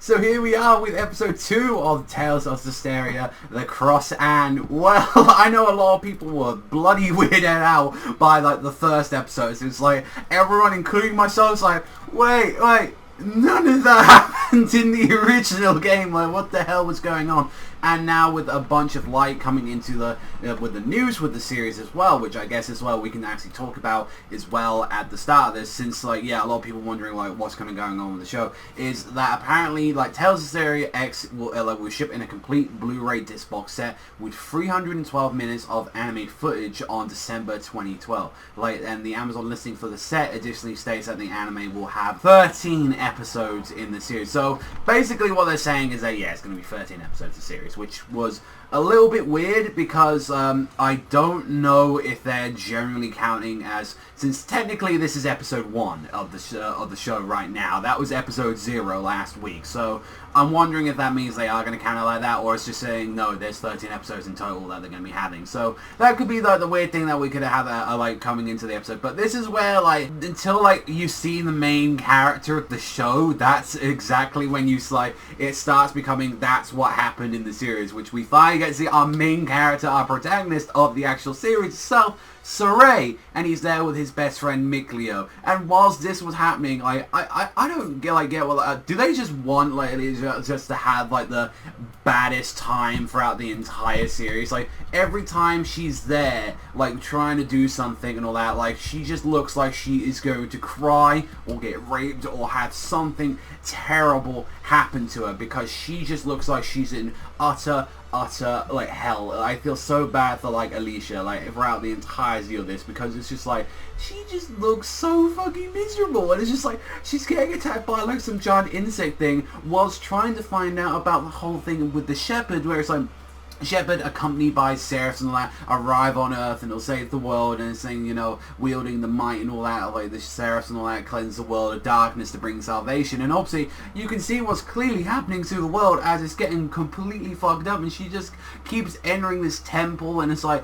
So here we are with episode 2 of Tales of Zesteria The X Anime. Well, I know a lot of people were bloody weirded out by like the first episode. It's like everyone, including myself, is like, wait, none of that happened in the original game. Like, what the hell was going on? And now with a bunch of light coming into the with the news with the series as well, which I guess as well we can actually talk about as well at the start of this, since like a lot of people wondering like what's kind of going on with the show, is that apparently like Tales of Zesteria X will ship in a complete Blu-ray disc box set with 312 minutes of anime footage on December 2012. And the Amazon listing for the set additionally states that the anime will have 13 episodes in the series. So basically what they're saying is that it's going to be 13 episodes of series, which was a little bit weird because I don't know if they're generally counting as, since technically this is episode 1 of the show right now. That was episode 0 last week, so I'm wondering if that means they are going to count it like that, or it's just saying no, there's 13 episodes in total that they're going to be having. So that could be the weird thing that we could have like coming into the episode. But this is where like until like you see the main character of the show, that's exactly when you like it starts becoming that's what happened in the series, which we finally get to see our main character, our protagonist of the actual series itself, Sorey, and he's there with his best friend Mikleo. And whilst this was happening, like I don't get what do they just want like just to have like the baddest time throughout the entire series? Like every time she's there, like trying to do something and all that, like she just looks like she is going to cry or get raped or have something terrible happen to her, because she just looks like she's in utter like hell. I feel so bad for like Alisha like throughout the entirety of this, because it's just like she just looks so fucking miserable, and it's just like she's getting attacked by like some giant insect thing whilst trying to find out about the whole thing with the shepherd, where it's like Shepherd, accompanied by seraphs and all that, arrive on Earth and will save the world, and it's saying, wielding the might and all that, like the seraphs and all that, cleanse the world of darkness to bring salvation. And obviously, you can see what's clearly happening to the world as it's getting completely fucked up, and she just keeps entering this temple, and it's like,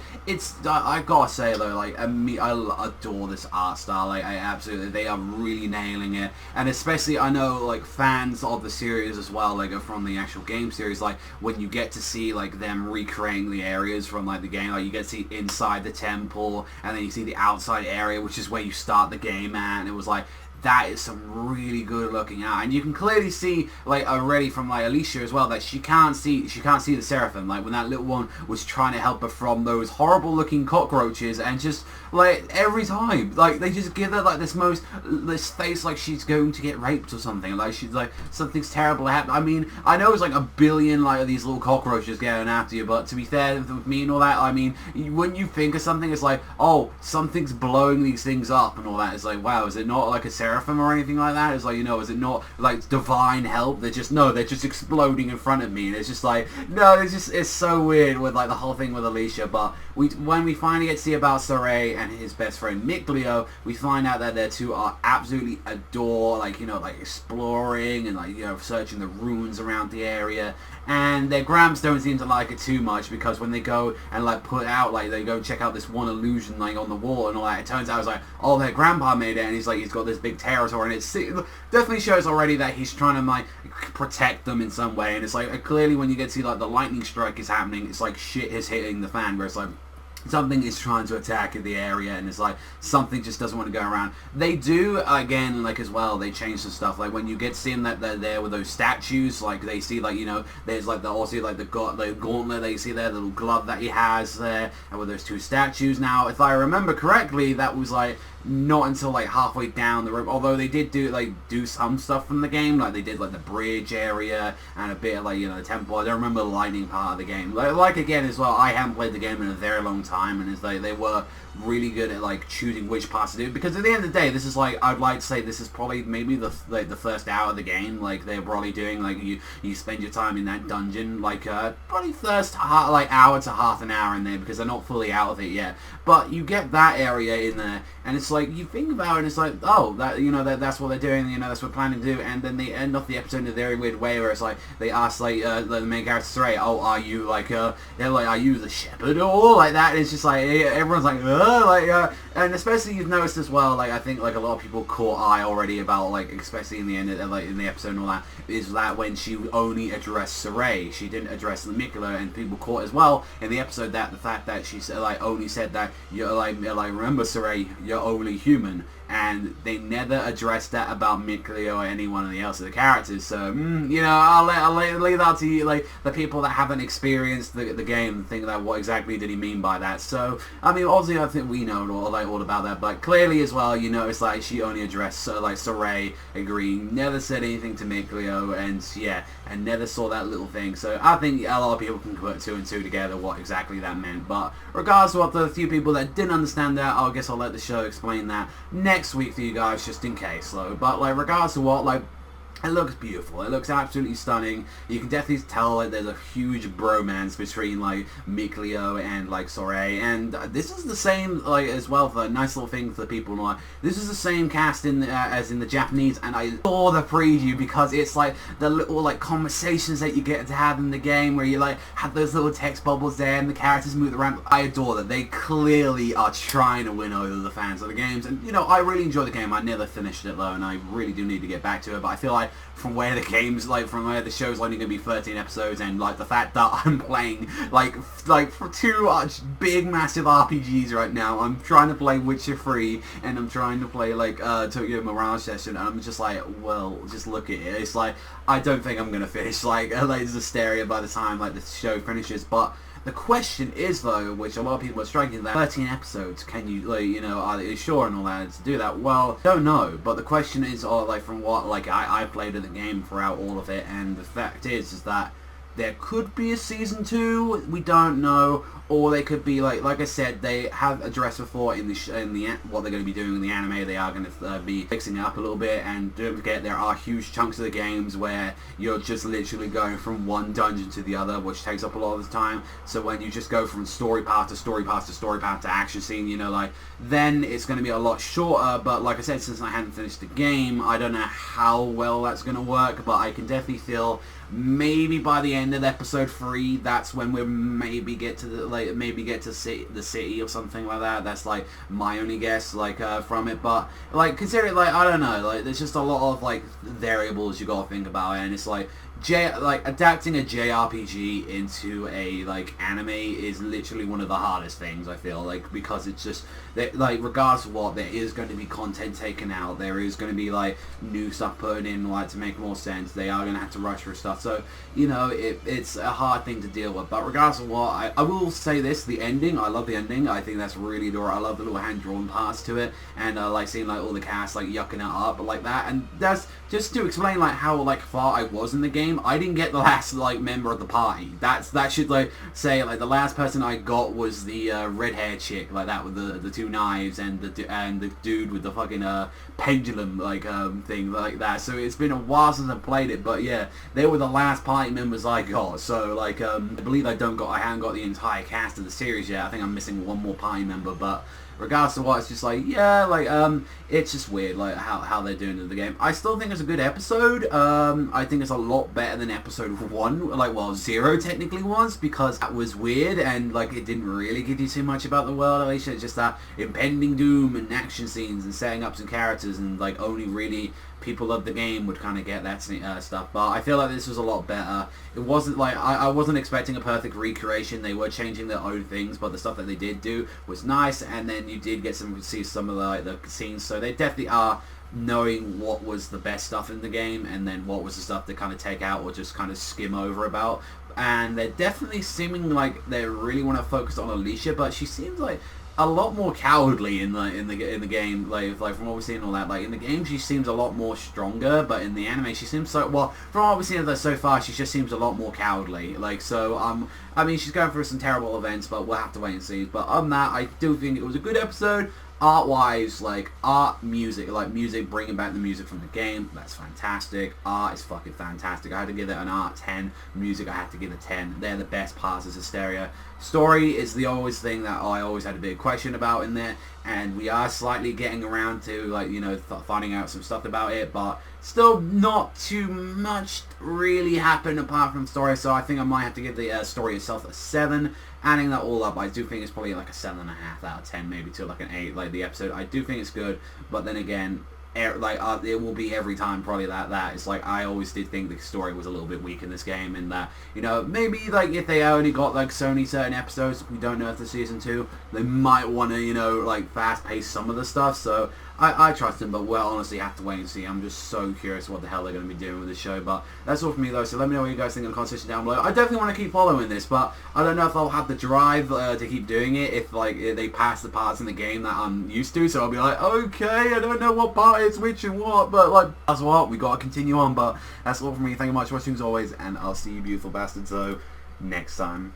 I gotta say though, like, I adore this art style. Like, they are really nailing it, and especially, I know, like, fans of the series as well, like, from the actual game series, like, when you get to see, like, them recreating the areas from like the game, like you get to see inside the temple, and then you see the outside area, which is where you start the game at, and it was like, that is some really good looking art. And you can clearly see like already from like Alisha as well that she can't see the seraphim, like when that little one was trying to help her from those horrible looking cockroaches, and just like every time like they just give her like this face like she's going to get raped or something, like she's like something's terrible happened. I mean, I know it's like a billion like these little cockroaches going after you, but to be fair with me and all that, I mean, when you think of something, it's like, oh, something's blowing these things up and all that. It's like, wow, is it not like a seraphim or anything like that? It's like, is it not like divine help? They're just exploding in front of me, and it's just like, no, it's so weird with like the whole thing with Alisha. But when we finally get to see about Sorey and his best friend Mikleo, we find out that their two are absolutely adore, like, like exploring and like, searching the ruins around the area. And their grams don't seem to like it too much, because when they go and like put out, like they go check out this one illusion like on the wall and all that, it turns out it's like, oh, their grandpa made it, and he's got this big territory, and it definitely shows already that he's trying to like protect them in some way. And it's like clearly when you get to see like the lightning strike is happening, it's like shit is hitting the fan, where it's like something is trying to attack the area, and it's like something just doesn't want to go around. They do again, like as well, they change some stuff. Like when you get to see them that they're there with those statues, like they see like there's like the gauntlet that you see there, the little glove that he has there, and with those two statues. Now, if I remember correctly, that was like not until like halfway down the road, although they did do some stuff from the game, like they did like the bridge area and a bit of like the temple. I don't remember the lightning part of the game. Like again as well, I haven't played the game in a very long time, and it's like they were really good at like choosing which parts to do, because at the end of the day, this is like, I'd like to say this is probably maybe the first hour of the game. Like they're probably doing like you spend your time in that dungeon, like probably first hour to half an hour in there, because they're not fully out of it yet. But you get that area in there, and it's like you think about it, and it's like, oh, that that's what they're doing, that's what they're planning to do. And then they end off the episode in a very weird way, where it's like they ask like the main character Sorey, oh, are you like are you the shepherd or like that? And it's just like everyone's like, her, and especially you've noticed as well, like I think like a lot of people caught eye already about like especially in the end, like in the episode and all that, is that when she only addressed Sorey, she didn't address Mikula, and people caught as well in the episode that the fact that she like only said that you're like remember Sorey, you're only human. And they never addressed that about Mikula or any one of the else of the characters. So, you know, I'll leave that to you, like the people that haven't experienced the game, think that what exactly did he mean by that. So, I mean, obviously, I think we know all about that. But clearly, as well, you notice like she only addressed like Sorey, agreeing, never said anything to Mikula, and yeah, and never saw that little thing. So, I think a lot of people can put 2 and 2 together what exactly that meant. But regardless of what the few people that didn't understand that, I guess I'll let the show explain that next week for you guys, just in case, though. But like regardless of what, like, it looks beautiful. It looks absolutely stunning. You can definitely tell like there's a huge bromance between like Mikula and like Sorey, and this is the same like as well for a nice little thing for the people. Like this is the same cast in as in the Japanese, and I saw the preview because it's like the little like conversations that you get to have in the game where you like have those little text bubbles there and the characters move around. I adore that. They clearly are trying to win over the fans of the games, and you know I really enjoy the game. I never finished it though, and I really do need to get back to it. But I feel like from where the game's like, from where the show's only going to be 13 episodes, and like the fact that I'm playing like for 2 big massive RPGs right now. I'm trying to play Witcher 3 and I'm trying to play like Tokyo Mirage Session, and I'm just like, well, just look at it. It's like I don't think I'm going to finish like Zesteria by the time like the show finishes. But the question is though, which a lot of people are striking, that 13 episodes, can you, like, you know, are you sure and all that to do that? Well, don't know, but the question is, like, from what, like, I played in the game throughout all of it, and the fact is that there could be a season 2, we don't know, or they could be like I said, they have addressed before in the what they're going to be doing in the anime. They are going to be fixing it up a little bit, and don't forget there are huge chunks of the games where you're just literally going from one dungeon to the other, which takes up a lot of the time. So when you just go from story path to story path to story path to action scene, you know, like then it's going to be a lot shorter. But like I said, since I haven't finished the game, I don't know how well that's going to work, but I can definitely feel maybe by the end of episode 3, that's when we'll maybe get to the city or something like that. That's like my only guess, like from it. But like considering, like, I don't know, like there's just a lot of like variables you gotta think about, and it's like adapting a JRPG into a like anime is literally one of the hardest things, I feel like, because it's just that, like, regardless of what, there is going to be content taken out, there is going to be like new stuff put in, like, to make more sense. They are going to have to rush for stuff, so you know it's a hard thing to deal with. But regardless of what, I will say this: the ending, I love the ending. I think that's really adorable. I love the little hand drawn parts to it, and like seeing like all the cast like yucking it up like that. And that's just to explain like how like far I was in the game. I didn't get the last like member of the party. That should like say like the last person I got was the red hair chick like that with the 2 knives, and the dude with the fucking pendulum like thing like that. So it's been a while since I played it, but yeah, they were the last party members I got. So like I believe I haven't got the entire cast of the series yet. I think I'm missing one more party member, but regardless of what, it's just like, yeah, like, it's just weird, like, how they're doing in the game. I still think it's a good episode. I think it's a lot better than episode 1, like, well, 0 technically was, because that was weird, and, like, it didn't really give you too much about the world, Alisha. It's just that impending doom and action scenes and setting up some characters, and, like, only really people of the game would kind of get that stuff. But I feel like this was a lot better. It wasn't like, I wasn't expecting a perfect recreation. They were changing their own things, but the stuff that they did do was nice, and then you did get see some of the scenes, so they definitely are knowing what was the best stuff in the game, and then what was the stuff to kind of take out or just kind of skim over about. And they're definitely seeming like they really want to focus on Alisha, but she seems like a lot more cowardly in the game, like from what we've seen and all that. Like in the game she seems a lot more stronger, but in the anime she seems so, well, from what we've seen of her so far, she just seems a lot more cowardly. Like, so I mean, she's going through some terrible events, but we'll have to wait and see. But on that, I do think it was a good episode. Art-wise, like, music, bringing back the music from the game, that's fantastic. Art is fucking fantastic. I had to give it an art 10. Music, I had to give it 10. They're the best parts of Zesteria. Story is the always thing that I always had a big question about in there, and we are slightly getting around to, like, you know, finding out some stuff about it, but Still not too much really happened apart from story, so I think I might have to give the story itself a 7. Adding that all up, I do think it's probably like a 7.5 out of 10, maybe to like an 8. Like the episode, I do think it's good, but then again, it will be every time probably that it's like I always did think the story was a little bit weak in this game, and that, you know, maybe like if they only got like Sony certain episodes, we don't know if the season 2, they might want to, you know, like fast pace some of the stuff. So I trust them, but we'll honestly have to wait and see. I'm just so curious what the hell they're going to be doing with this show. But that's all from me though, so let me know what you guys think in the comment section down below. I definitely want to keep following this, but I don't know if I'll have the drive to keep doing it if like they pass the parts in the game that I'm used to. So I'll be like, okay, I don't know what part is which and what, but like, that's what, we got to continue on. But that's all from me. Thank you much for watching as always, and I'll see you beautiful bastards, so next time.